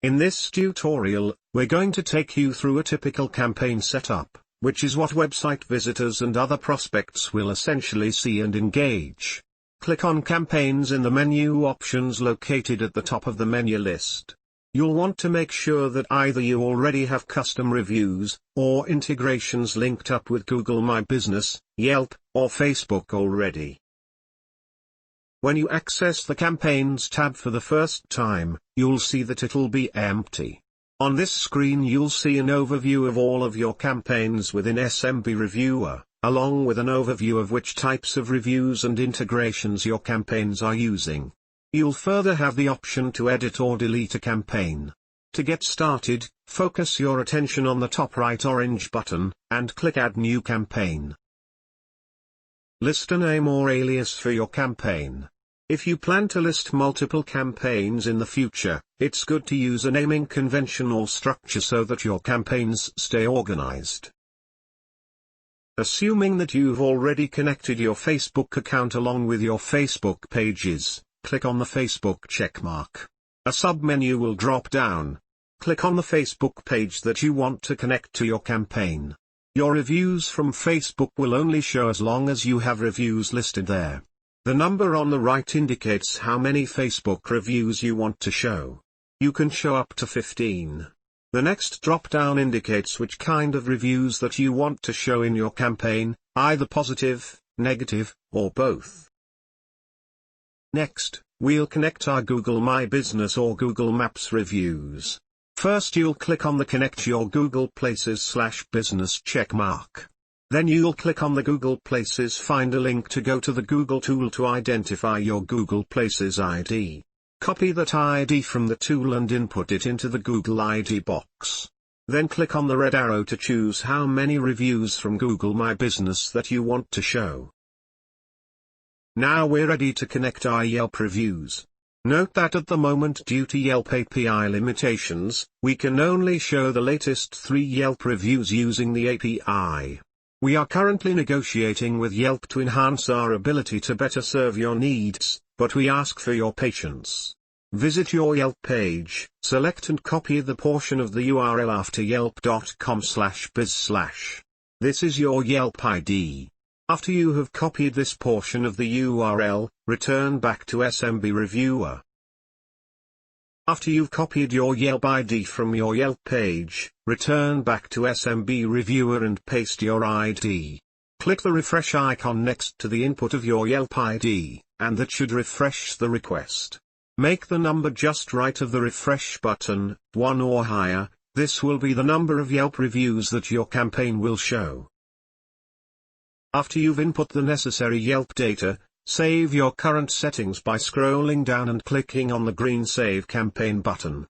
In this tutorial, we're going to take you through a typical campaign setup, which is what website visitors and other prospects will essentially see and engage. Click on Campaigns in the menu options located at the top of the menu list. You'll want to make sure that either you already have custom reviews, or integrations linked up with Google My Business, Yelp, or Facebook already. When you access the Campaigns tab for the first time, you'll see that it'll be empty. On this screen you'll see an overview of all of your campaigns within Embed Reviewer, along with an overview of which types of reviews and integrations your campaigns are using. You'll further have the option to edit or delete a campaign. To get started, focus your attention on the top right orange button, and click Add New Campaign. List a name or alias for your campaign. If you plan to list multiple campaigns in the future, it's good to use a naming convention or structure so that your campaigns stay organized. Assuming that you've already connected your Facebook account along with your Facebook pages, click on the Facebook checkmark. A submenu will drop down. Click on the Facebook page that you want to connect to your campaign. Your reviews from Facebook will only show as long as you have reviews listed there. The number on the right indicates how many Facebook reviews you want to show. You can show up to 15. The next drop-down indicates which kind of reviews that you want to show in your campaign, either positive, negative, or both. Next, we'll connect our Google My Business or Google Maps reviews. First you'll click on the Connect Your Google Places/Business checkmark. Then you'll click on the Google Places Find a link to go to the Google tool to identify your Google Places ID. Copy that ID from the tool and input it into the Google ID box. Then click on the red arrow to choose how many reviews from Google My Business that you want to show. Now we're ready to connect our Yelp reviews. Note that at the moment due to Yelp API limitations, we can only show the latest 3 Yelp reviews using the API. We are currently negotiating with Yelp to enhance our ability to better serve your needs, but we ask for your patience. Visit your Yelp page, select and copy the portion of the URL after yelp.com/biz/. This is your Yelp ID. After you have copied this portion of the URL, return back to Embed Reviewer. After you've copied your Yelp ID from your Yelp page, return back to Embed Reviewer and paste your ID. Click the refresh icon next to the input of your Yelp ID, and that should refresh the request. Make the number just right of the refresh button, 1 or higher. This will be the number of Yelp reviews that your campaign will show. After you've input the necessary Yelp data, save your current settings by scrolling down and clicking on the green Save Campaign button.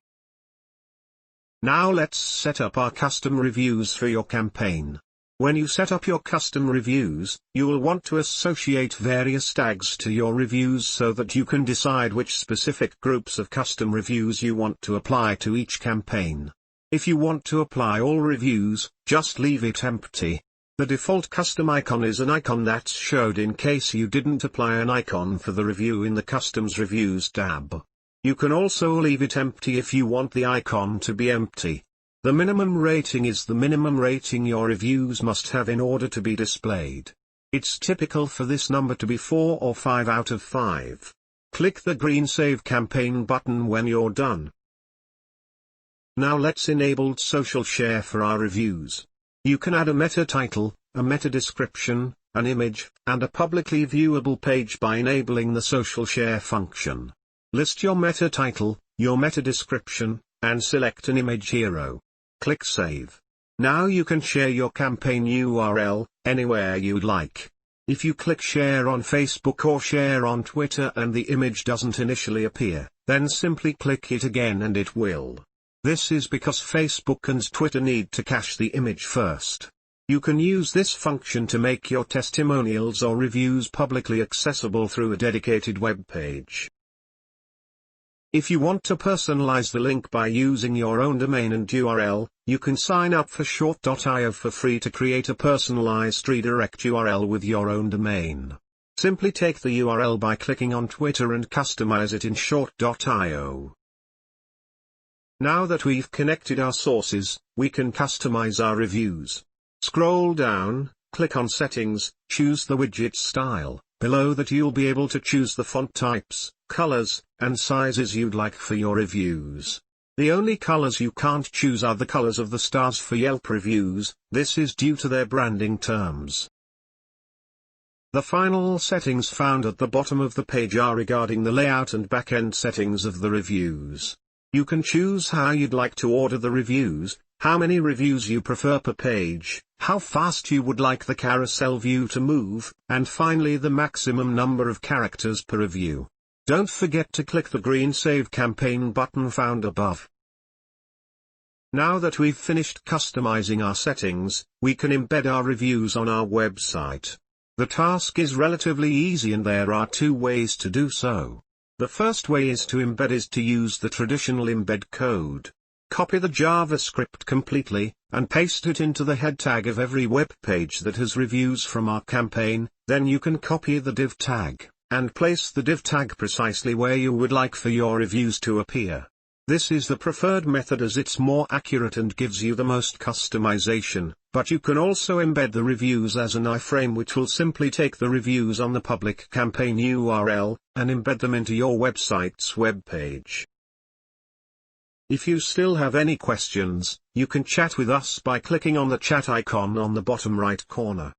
Now let's set up our custom reviews for your campaign. When you set up your custom reviews, you will want to associate various tags to your reviews so that you can decide which specific groups of custom reviews you want to apply to each campaign. If you want to apply all reviews, just leave it empty. The default custom icon is an icon that's showed in case you didn't apply an icon for the review in the Customs Reviews tab. You can also leave it empty if you want the icon to be empty. The minimum rating is the minimum rating your reviews must have in order to be displayed. It's typical for this number to be 4 or 5 out of 5. Click the green Save Campaign button when you're done. Now let's enable social share for our reviews. You can add a meta title, a meta description, an image, and a publicly viewable page by enabling the social share function. List your meta title, your meta description, and select an image hero. Click Save. Now you can share your campaign URL anywhere you'd like. If you click Share on Facebook or Share on Twitter and the image doesn't initially appear, then simply click it again and it will. This is because Facebook and Twitter need to cache the image first. You can use this function to make your testimonials or reviews publicly accessible through a dedicated web page. If you want to personalize the link by using your own domain and URL, you can sign up for short.io for free to create a personalized redirect URL with your own domain. Simply take the URL by clicking on Twitter and customize it in short.io. Now that we've connected our sources, we can customize our reviews. Scroll down, click on Settings, choose the widget style. Below that you'll be able to choose the font types, colors, and sizes you'd like for your reviews. The only colors you can't choose are the colors of the stars for Yelp reviews. This is due to their branding terms. The final settings found at the bottom of the page are regarding the layout and backend settings of the reviews. You can choose how you'd like to order the reviews, how many reviews you prefer per page, how fast you would like the carousel view to move, and finally the maximum number of characters per review. Don't forget to click the green Save Campaign button found above. Now that we've finished customizing our settings, we can embed our reviews on our website. The task is relatively easy and there are two ways to do so. The first way is to use the traditional embed code. Copy the JavaScript completely, and paste it into the head tag of every web page that has reviews from our campaign. Then you can copy the div tag, and place the div tag precisely where you would like for your reviews to appear. This is the preferred method as it's more accurate and gives you the most customization, but you can also embed the reviews as an iframe, which will simply take the reviews on the public campaign URL, and embed them into your website's web page. If you still have any questions, you can chat with us by clicking on the chat icon on the bottom right corner.